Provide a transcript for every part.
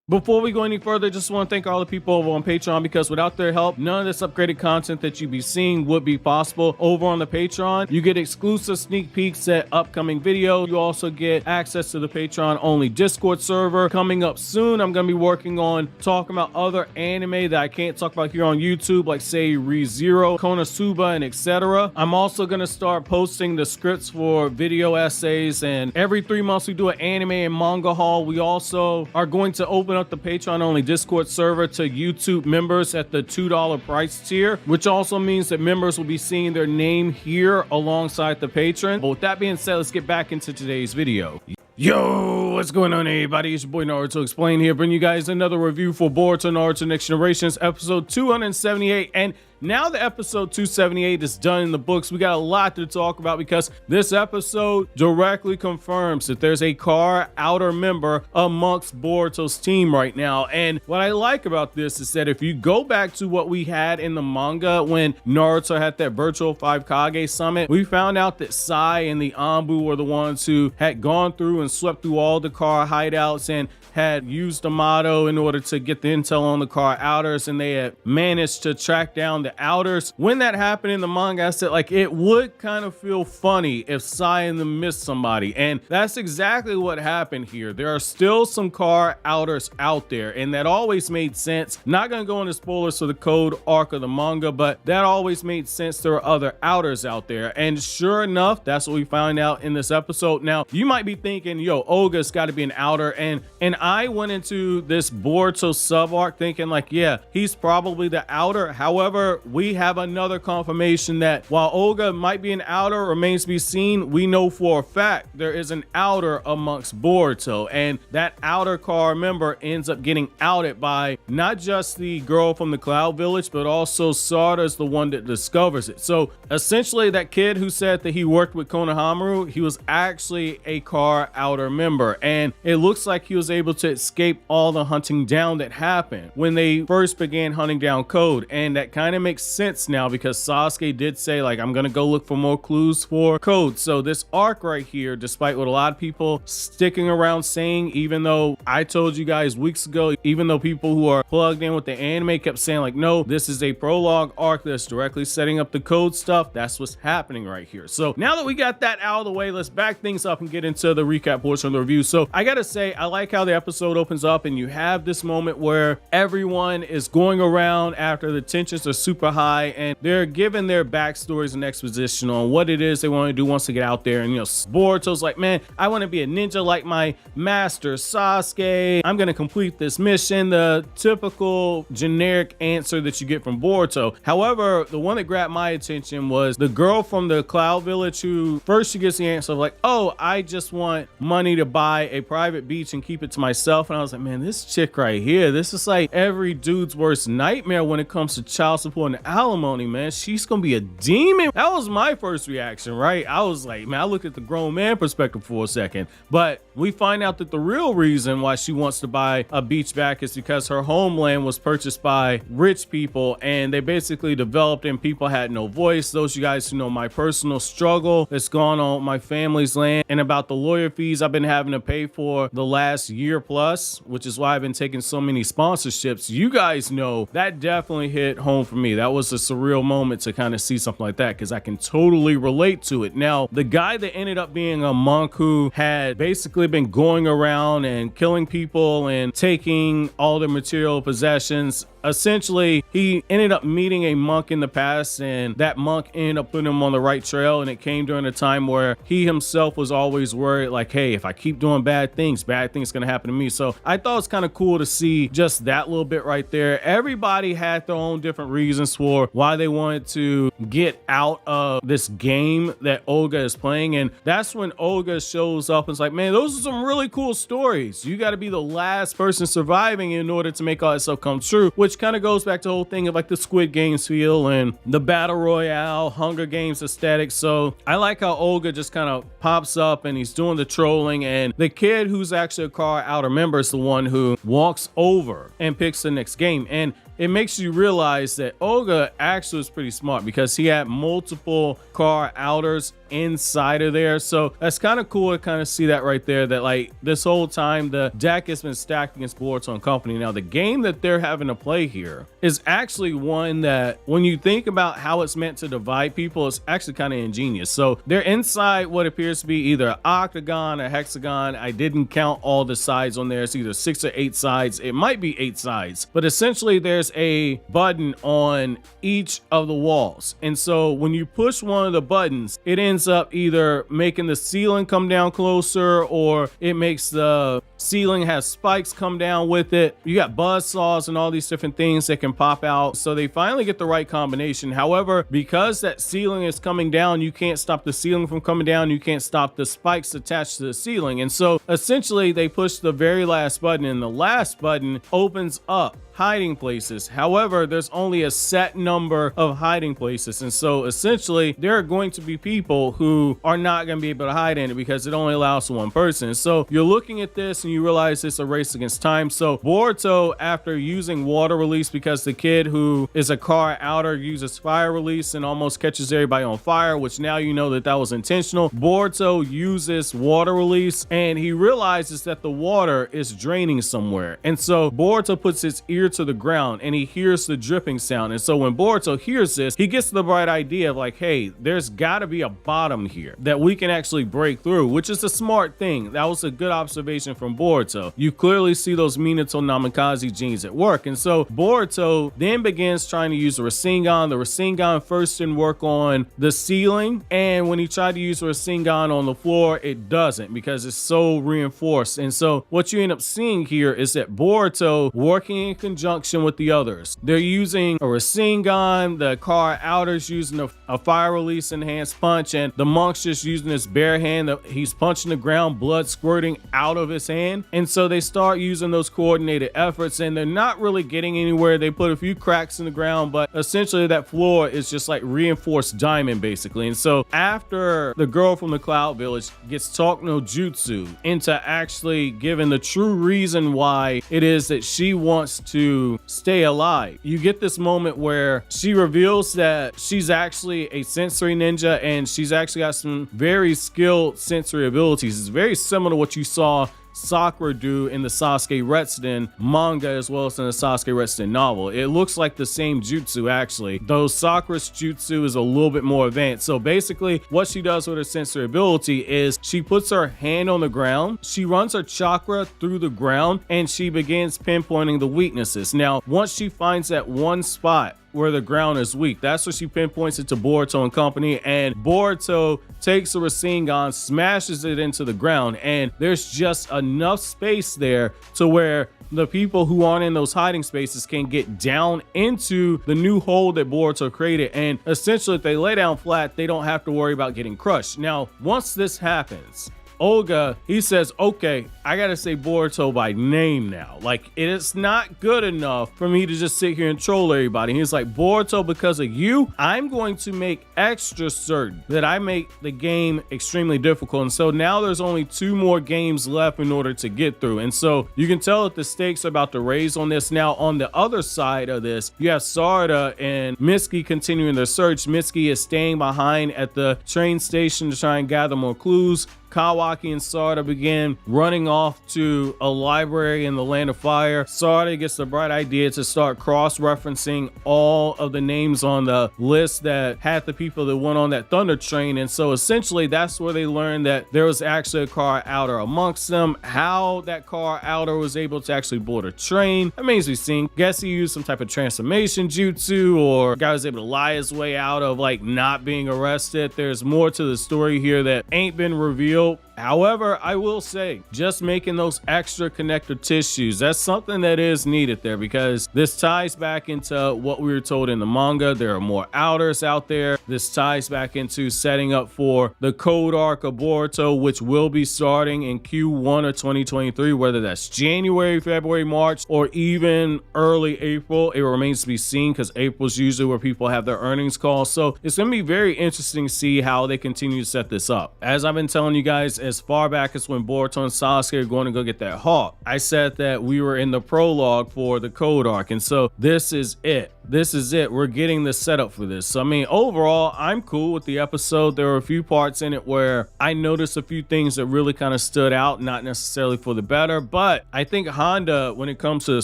Before we go any further, just want to thank all the people over on Patreon, because without their help, none of this upgraded content that you'd be seeing would be possible. Over on the Patreon, you get exclusive sneak peeks at upcoming videos. You also get access to the Patreon only Discord server. Coming up soon, I'm going to be working on talking about other anime that I can't talk about here on YouTube, like say ReZero, Konosuba, and etc. I'm also going to start posting the scripts for video essays, and every 3 months we do an anime and manga haul. We also are going to open up the Patreon only Discord server to YouTube members at the $2 price tier, which also means that members will be seeing their name here alongside the patron. But with that being said, let's get back into today's video. Yo, what's going on, everybody? It's your boy Naruto Explain here, bringing you guys another review for Boruto Naruto Next Generations, episode 278. And now that episode 278 is done in the books, we got a lot to talk about, because this episode directly confirms that there's a car outer member amongst Boruto's team right now. And what I like about this is that if you go back to what we had in the manga when Naruto had that virtual 5 Kage summit, we found out that Sai and the Anbu were the ones who had gone through and swept through all the car hideouts and had used the motto in order to get the intel on the car outers, and they had managed to track down the outers. When that happened in the manga, I said, like, it would kind of feel funny if Sai and them missed somebody, and that's exactly what happened here. There are still some car outers out there, and that always made sense. Not gonna go into spoilers for the code arc of the manga, but that always made sense. There are other outers out there, and sure enough, that's what we found out in this episode. Now, you might be thinking, yo, Ouga's got to be an outer, and I went into this Boruto sub arc thinking, like, yeah, he's probably the outer. However, we have another confirmation that while Ouga might be an outer, remains to be seen. We know for a fact there is an outer amongst Boruto, and that outer car member ends up getting outed by not just the girl from the Cloud Village, but also Sarda's the one that discovers it. So essentially, that kid who said that he worked with Konohamaru, he was actually a car outer member, and it looks like he was able to escape all the hunting down that happened when they first began hunting down Code. And that kind of makes sense now, because Sasuke did say, like, I'm gonna go look for more clues for Code. So this arc right here, despite what a lot of people sticking around saying, even though I told you guys weeks ago, even though people who are plugged in with the anime kept saying, like, no, this is a prologue arc that's directly setting up the Code stuff, that's what's happening right here. So now that we got that out of the way, let's back things up and get into the recap portion of the review. So I gotta say, I like how the episode opens up and you have this moment where everyone is going around after the tensions are super high, and they're giving their backstories and exposition on what it is they want to do once they get out there. And, you know, Boruto's like, man, I want to be a ninja like my master Sasuke. I'm going to complete this mission. The typical generic answer that you get from Boruto. However, the one that grabbed my attention was the girl from the Cloud Village, who first she gets the answer of, like, oh, I just want money to buy a private beach and keep it to myself. And I was like, man, this chick right here, this is like every dude's worst nightmare when it comes to child support and alimony, man. She's gonna be a demon. That was my first reaction, right? I was like, man, I looked at the grown man perspective for a second, but we find out that the real reason why she wants to buy a beach back is because her homeland was purchased by rich people, and they basically developed and people had no voice. Those of you guys who know my personal struggle that's gone on with my family's land, and about the lawyer fees I've been having to pay for the last year plus, which is why I've been taking so many sponsorships. You guys know that definitely hit home for me. That was a surreal moment to kind of see something like that, because I can totally relate to it. Now, the guy that ended up being a monk who had basically been going around and killing people and taking all their material possessions, essentially he ended up meeting a monk in the past, and that monk ended up putting him on the right trail. And it came during a time where he himself was always worried, like, hey, if I keep doing bad things gonna happen to me. So I thought it's kind of cool to see just that little bit right there. Everybody had their own different reasons for why they wanted to get out of this game that Ouga is playing, and that's when Ouga shows up and is like, man, those are some really cool stories. You got to be the last person surviving in order to make all that stuff come true, which kind of goes back to the whole thing of like the Squid Games feel and the Battle Royale, Hunger Games aesthetic. So I like how Ouga just kind of pops up and he's doing the trolling, and the kid who's actually a car outer member is the one who walks over and picks the next game. And it makes you realize that Ouga actually was pretty smart because he had multiple car outers inside of there. So that's kind of cool to kind of see that right there, that like this whole time the deck has been stacked against Boruto and company. Now the game that they're having to play here is actually one that when you think about how it's meant to divide people, it's actually kind of ingenious. So they're inside what appears to be either an octagon or hexagon. I didn't count all the sides on there. It's either 6 or 8 sides. It might be 8 sides, but essentially there's a button on each of the walls. And so when you push one of the buttons, it ends up either making the ceiling come down closer, or it makes the ceiling has spikes come down with it. You got buzz saws and all these different things that can pop out. So they finally get the right combination. However, because that ceiling is coming down, you can't stop the ceiling from coming down. You can't stop the spikes attached to the ceiling. And so essentially they push the very last button, and the last button opens up hiding places. However, there's only a set number of hiding places. And so essentially there are going to be people who are not going to be able to hide in it because it only allows one person. So you're looking at this and you realize it's a race against time. So Boruto, after using water release, because the kid who is a car outer uses fire release and almost catches everybody on fire, which now you know that that was intentional. Boruto uses water release and he realizes that the water is draining somewhere. And so Boruto puts his ear to the ground and he hears the dripping sound. And so when Boruto hears this, he gets the bright idea of like, hey, there's got to be a bottom here that we can actually break through, which is a smart thing. That was a good observation from Boruto. You clearly see those Minato Namikaze genes at work. And so Boruto then begins trying to use the Rasengan. The Rasengan first didn't work on the ceiling, and when he tried to use the Rasengan on the floor, it doesn't because it's so reinforced. And so what you end up seeing here is that Boruto, working in conjunction with the others, they're using a Rasengan, the car outers using a fire release enhanced punch, and the monk's just using his bare hand. He's punching the ground, blood squirting out of his hand. And so they start using those coordinated efforts, and they're not really getting anywhere. They put a few cracks in the ground, but essentially that floor is just like reinforced diamond basically. And so after the girl from the Cloud Village gets talked no jutsu into actually giving the true reason why it is that she wants to stay alive, you get this moment where she reveals that she's actually a sensory ninja, and she's actually got some very skilled sensory abilities. It's very similar to what you saw Sakura do in the Sasuke Retsuden manga as well as in the Sasuke Retsuden novel. It looks like the same jutsu actually, though Sakura's jutsu is a little bit more advanced. So basically what she does with her sensory ability is she puts her hand on the ground, she runs her chakra through the ground, and she begins pinpointing the weaknesses. Now once she finds that one spot where the ground is weak, that's where she pinpoints it to Boruto and company, and Boruto takes the Rasengan, smashes it into the ground, and there's just enough space there to where the people who aren't in those hiding spaces can get down into the new hole that Boruto created. And essentially if they lay down flat, they don't have to worry about getting crushed. Now once this happens, Ouga, he says, okay, I gotta say Boruto by name now. Like, it's not good enough for me to just sit here and troll everybody. He's like, Boruto, because of you, I'm going to make extra certain that I make the game extremely difficult. And so now there's only 2 more games left in order to get through. And so you can tell that the stakes are about to raise on this. Now, on the other side of this, you have Sarada and Mitsuki continuing their search. Mitsuki is staying behind at the train station to try and gather more clues. Kawaki and Sarada begin running off to a library in the Land of Fire. Sarada gets the bright idea to start cross-referencing all of the names on the list that had the people that went on that Thunder train. And so essentially that's where they learned that there was actually a car outer amongst them. How that car outer was able to actually board a train remains to be seen. Guess he used some type of transformation jutsu, or guy was able to lie his way out of like not being arrested. There's more to the story here that ain't been revealed. However, I will say, just making those extra connective tissues, that's something that is needed there, because this ties back into what we were told in the manga. There are more outers out there. This ties back into setting up for the code arc of Boruto, which will be starting in Q1 of 2023, whether that's January, February, March, or even early April. It remains to be seen, because April's usually where people have their earnings calls. So it's going to be very interesting to see how they continue to set this up. As I've been telling you guys, as far back as when Boruto and Sasuke are going to go get that hawk. I said that we were in the prologue for the Code arc, and so this is it. This is it. We're getting the setup for this. So I mean, overall, I'm cool with the episode. There were a few parts in it where I noticed a few things that really kind of stood out, not necessarily for the better, but I think Honda, when it comes to the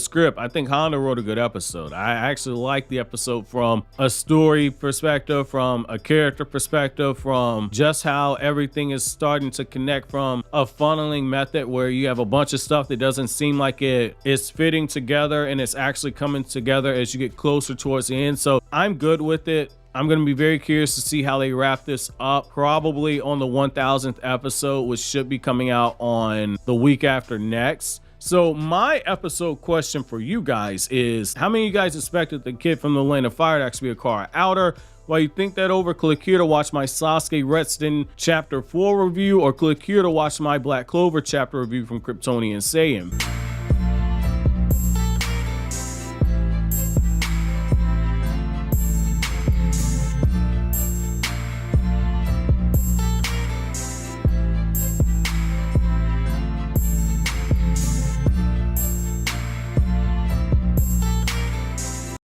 script, I think Honda wrote a good episode. I actually like the episode from a story perspective, from a character perspective, from just how everything is starting to connect from a funneling method where you have a bunch of stuff that doesn't seem like it is fitting together, and it's actually coming together as you get closer towards the end. So I'm good with it. I'm going to be very curious to see how they wrap this up, probably on the 1000th episode, which should be coming out on the week after next. So my episode question for you guys is, how many of you guys expected the kid from the Land of Fire to actually be a Kara Outer? While you think that over, click here to watch my Sasuke Redstone Chapter 4 review, or click here to watch my Black Clover Chapter review from KRYPTONIAN SAIYAN.